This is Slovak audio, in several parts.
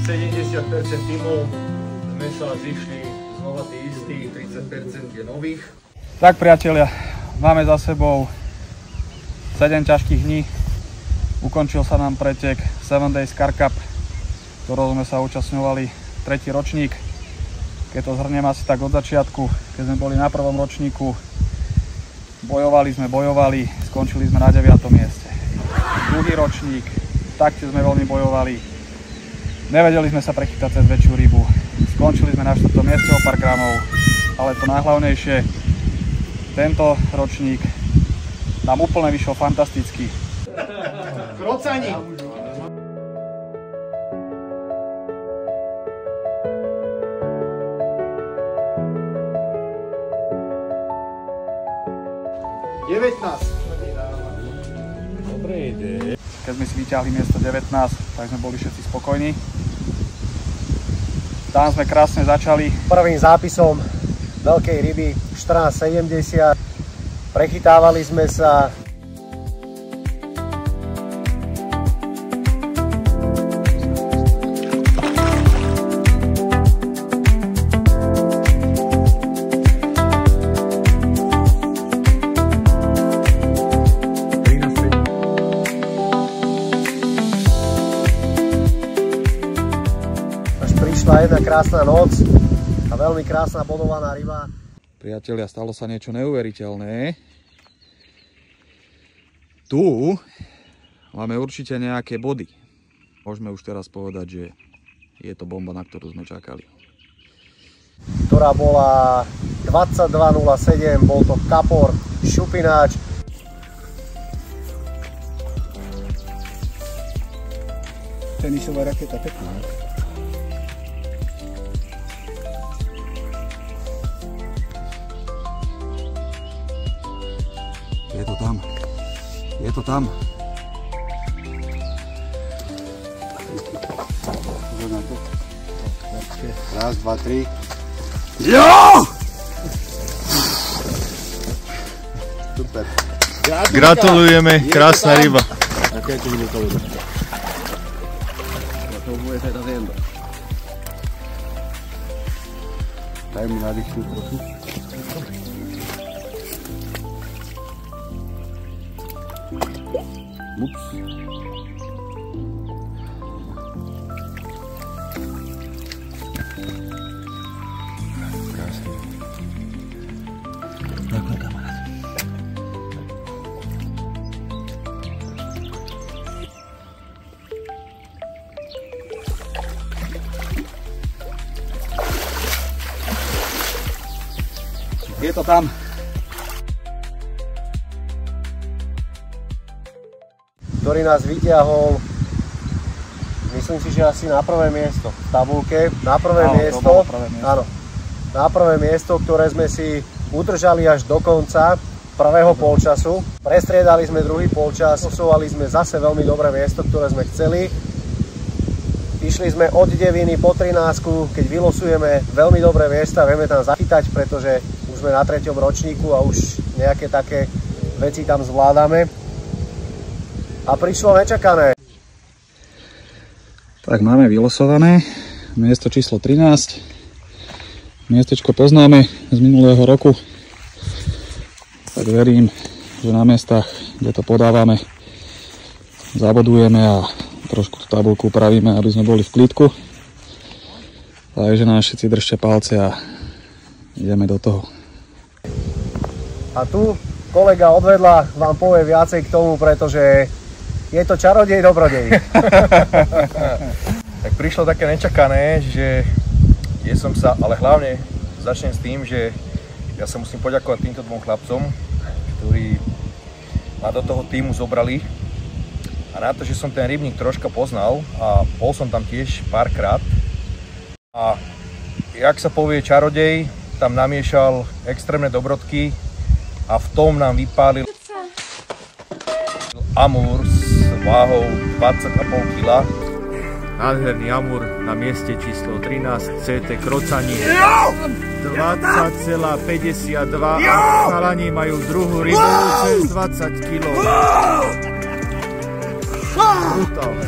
70% tímov sme sa zišli znova tí istí, 30% je nových. Tak priatelia, máme za sebou 7 ťažkých dní. Ukončil sa nám pretek 7 Days Car Cup, ktorom sme sa účastňovali 3. ročník. Keď to zhrniem asi tak od začiatku, keď sme boli na 1. ročníku, bojovali, skončili sme na 9. mieste. 2. ročník, taktiež sme veľmi bojovali. Nevedeli sme sa prechytať cez väčšiu rybu. Skončili sme na 4. mieste o pár gramov, ale to najhlavnejšie, tento ročník nám úplne vyšiel fantasticky. Krocani! Dobre ide. Keď sme si vyťahli miesto 19, tak sme boli všetci spokojní. Tam sme krásne začali. Prvým zápisom veľkej ryby 14,70. Prechytávali sme sa. Prišla jedna krásna noc a veľmi krásna bodovaná ryba. Priatelia, stalo sa niečo neuveriteľné. Tu máme určite nejaké body. Môžeme už teraz povedať, že je to bomba, na ktorú sme čakali. Ktorá bola 22,07, bol to kapor, šupináč. Tenisová raketa pekná. Je to tam. Je to tam. Raz, dva, tri. Jo! Super. Gratulujeme, krásna ryba. Aké to bude to bude? To bude teda viendo. Daj mi nadýchnuť trochu. Ups. Krásne. Takhle, kamarád. Je to tam. Ktorý nás vyťahol, myslím si, že asi na prvé miesto v tabulke. Na prvé miesto, áno, na prvé miesto, ktoré sme si udržali až do konca prvého polčasu. Prestriedali sme druhý polčas, posúvali sme zase veľmi dobré miesto, ktoré sme chceli. Išli sme od deviny po 13, keď vylosujeme veľmi dobré miesta, vieme tam zachytať, pretože už sme na 3. ročníku a už nejaké také veci tam zvládame. A prišlo nečakané. Tak máme vylosované miesto číslo 13. Miestečko poznáme z minulého roku. Tak verím, že na miestach, kde to podávame, zabodujeme a trošku tú tabuľku upravíme, aby sme boli v klídku. Takže nás všetci držte palce a ideme do toho. A tu kolega odvedla vám povie viacej k tomu, pretože je to čarodej dobrodej. Tak prišlo také nečakané, že som sa, ale hlavne začnem s tým, že ja sa musím poďakovať týmto dvom chlapcom, ktorí ma do toho týmu zobrali. A na to, že som ten rybník troška poznal a bol som tam tiež párkrát. A jak sa povie čarodej, tam namiešal extrémne dobrodky a v tom nám vypálil amúr s váhou 20,5 kg. Nádherný amúr na mieste číslo 13, CT Krocani 20,52 a chalani majú druhú rybu cez 20 kg. Brutálne.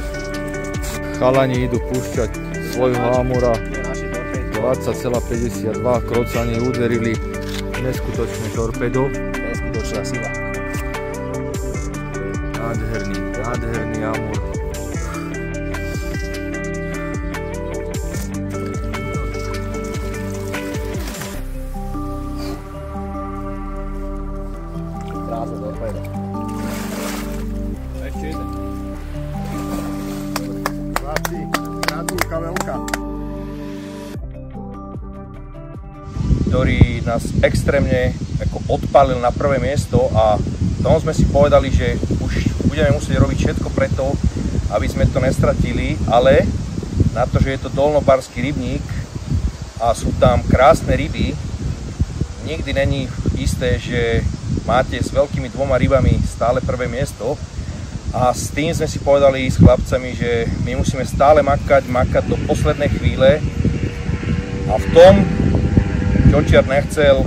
Chalani idú púšťať svojho hámora 20,52, krocanie uderili, neskutočné torpedo. Neskutočná sila. Nádherný hámor. Krásne torpedo. Ešte jeden. Chlapci, krátulka veľká. Ktorý nás extrémne odpálil na prvé miesto a tomu sme si povedali, že už budeme musieť robiť všetko preto, aby sme to nestratili, ale na to, že je to dolnobarský rybník a sú tam krásne ryby, nikdy není isté, že máte s veľkými dvoma rybami stále prvé miesto a s tým sme si povedali s chlapcami, že my musíme stále makať do poslednej chvíle a v tom Čočiar nechcel,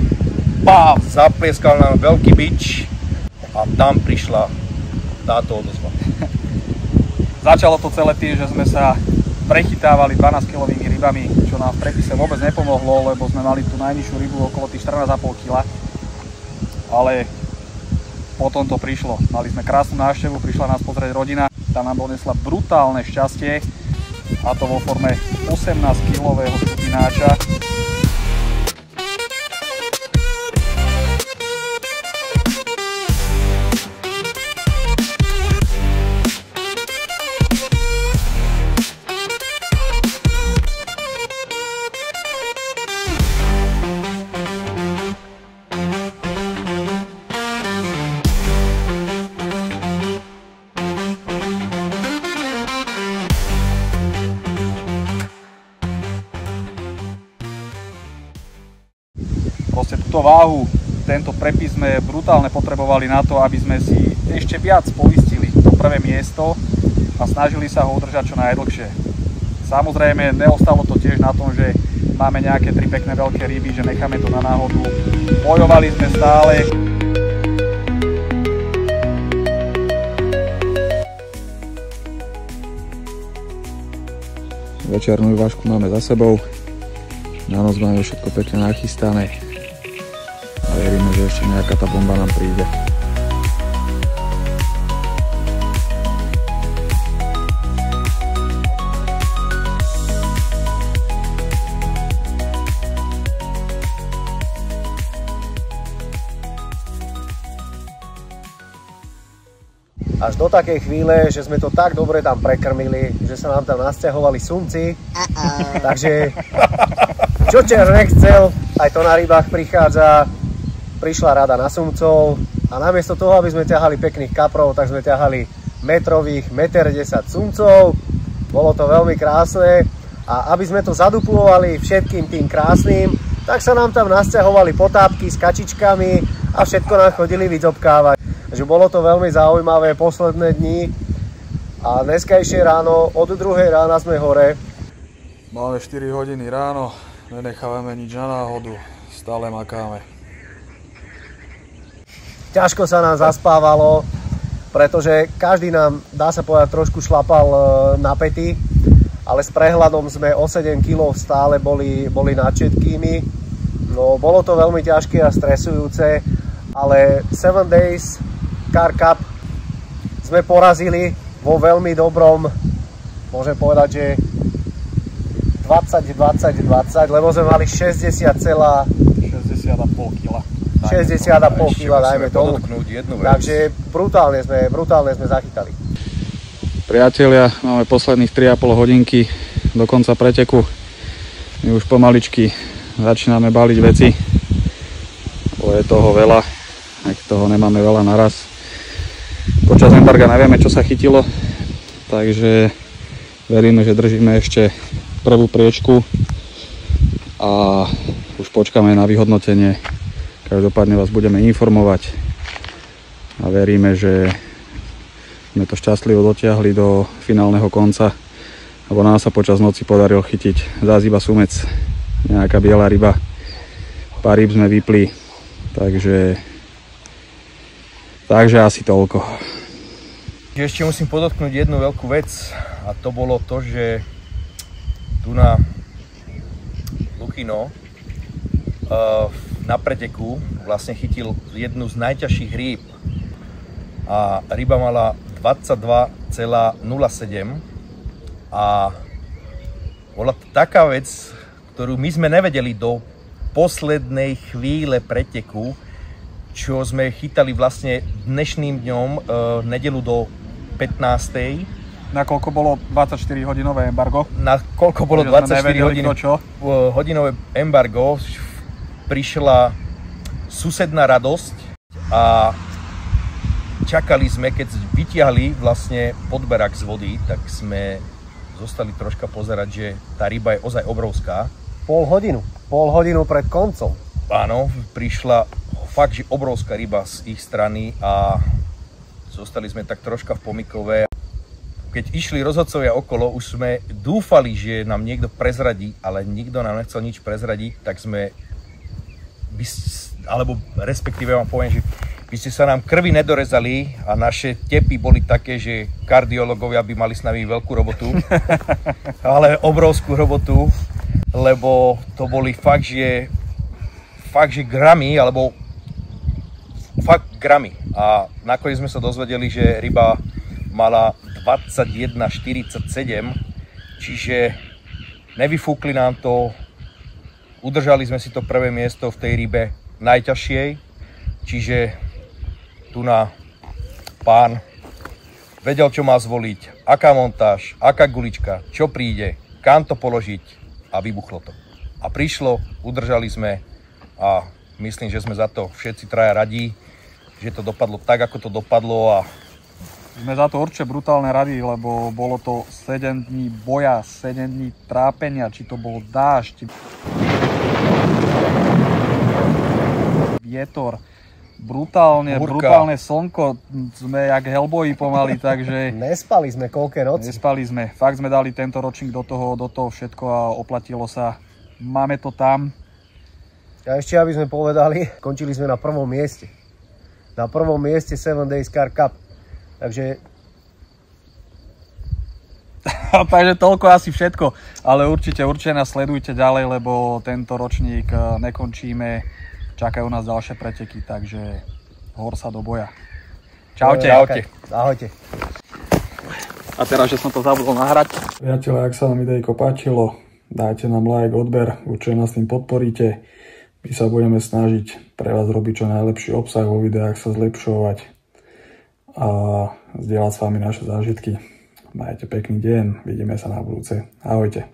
zaplieskal nám veľký bič a tam prišla táto odozva. Začalo to celé tým, že sme sa prechytávali 12-kilovými rybami, čo nám v prepise vôbec nepomohlo, lebo sme mali tú najnižšiu rybu okolo tých 14,5 kg. Ale potom to prišlo. Mali sme krásnu návštevu, prišla nás pozrieť rodina. Tá nám donesla brutálne šťastie, a to vo forme 18-kilového skupináča. Proste túto váhu, tento prepis sme brutálne potrebovali na to, aby sme si ešte viac poistili to prvé miesto a snažili sa ho udržať čo najdlhšie. Samozrejme, neostalo to tiež na tom, že máme nejaké 3 pekné veľké ryby, že necháme to na náhodu. Bojovali sme stále. Večernú vážku máme za sebou. Na noc máme všetko pekne nachystané. A veríme, že ešte nejaká tá bomba nám príde. Až do takej chvíle, že sme to tak dobre tam prekrmili, že sa nám tam nasťahovali sumci. Takže Čočiar nechcel, aj to na rybách prišla rada na sumcov a namiesto toho, aby sme ťahali pekných kaprov, tak sme ťahali metrových, 1,10 m sumcov. Bolo to veľmi krásne a aby sme to zaduplovali všetkým tým krásnym, tak sa nám tam nasťahovali potápky s kačičkami a všetko nám chodili vydzobkávať. Takže bolo to veľmi zaujímavé posledné dni a dneskajšie ráno, od 2. rána sme hore. Máme 4 hodiny ráno, nenechávame nič na náhodu, stále makáme. Ťažko sa nám zaspávalo, pretože každý nám, dá sa povedať, trošku šlapal na päty, ale s prehľadom sme o 7 kg stále boli nad všetkými. No, bolo to veľmi ťažké a stresujúce, ale 7 Days Car Cup sme porazili vo veľmi dobrom, môžem povedať, že 20-20-20, lebo sme mali 60,5 kg. 60,5 kg, dajme tomu. Takže brutálne sme zachytali. Priatelia, máme posledných 3,5 hodinky do konca preteku. My už pomaličky začíname baliť veci, lebo je toho veľa, aj toho nemáme veľa naraz. Počas embarga nevieme, čo sa chytilo, takže veríme, že držíme ešte prvú priečku a už počkáme na vyhodnotenie. Každopádne vás budeme informovať a veríme, že sme to šťastlivo dotiahli do finálneho konca, lebo nám sa počas noci podarilo chytiť zás iba sumec, nejaká biela ryba, pár rýb sme vypli, takže asi toľko. Ešte musím podotknúť jednu veľkú vec a to bolo to, že tu na Luchino na preteku vlastne chytil jednu z najťažších rýb a ryba mala 22,07 a bola to taká vec, ktorú my sme nevedeli do poslednej chvíle preteku, čo sme chytali vlastne dnešným dňom, nedeľu do 15. Nakoľko bolo 24-hodinové embargo? Nakoľko bolo 24-hodinové embargo, prišla susedná radosť a čakali sme, keď vytiahli vlastne podberak z vody, tak sme zostali troška pozerať, že tá ryba je ozaj obrovská. Pol hodinu pred koncom. Áno, prišla fakt, že obrovská ryba z ich strany a zostali sme tak troška v pomykove. Keď išli rozhodcovia okolo, už sme dúfali, že nám niekto prezradí, ale nikto nám nechcel nič prezradiť, tak sme, alebo respektíve vám poviem, že by ste sa nám krvi nedorezali a naše tepy boli také, že kardiológovia by mali s nami veľkú robotu, ale obrovskú robotu, lebo to boli fakt, že gramy, alebo fakt gramy. A nakoniec sme sa dozvedeli, že ryba mala 21,47, čiže nevyfúkli nám to, udržali sme si to prvé miesto v tej rybe najťažšej, čiže tu na pán vedel, čo má zvoliť, aká montáž, aká gulička, čo príde, kam to položiť a vybuchlo to. A prišlo, udržali sme a myslím, že sme za to všetci traja radí, že to dopadlo tak, ako to dopadlo a sme za to určite brutálne radi, lebo bolo to 7 dní boja, 7 dní trápenia, či to bol dážď, vietor, brutálne slnko, sme jak Hellboyi pomaly, takže Nespali sme koľké noci. Nespali sme, fakt sme dali tento ročník do toho všetko a oplatilo sa. Máme to tam. A ešte, aby sme povedali, končili sme na prvom mieste. Na prvom mieste 7 Days Car Cup. Takže toľko asi všetko, ale určite nás sledujte ďalej, lebo tento ročník nekončíme, čakajú nás ďalšie preteky, takže hor sa do boja. Čaute. Ahojte. A teraz, že som to zabudol nahrať. Priatelia, ak sa vám videjko páčilo, dajte nám like, odber, určite nás tým podporíte. My sa budeme snažiť pre vás robiť čo najlepší obsah vo videách, sa zlepšovať a zdieľať s vami naše zážitky. Majte pekný deň, vidíme sa na budúce. Ahojte.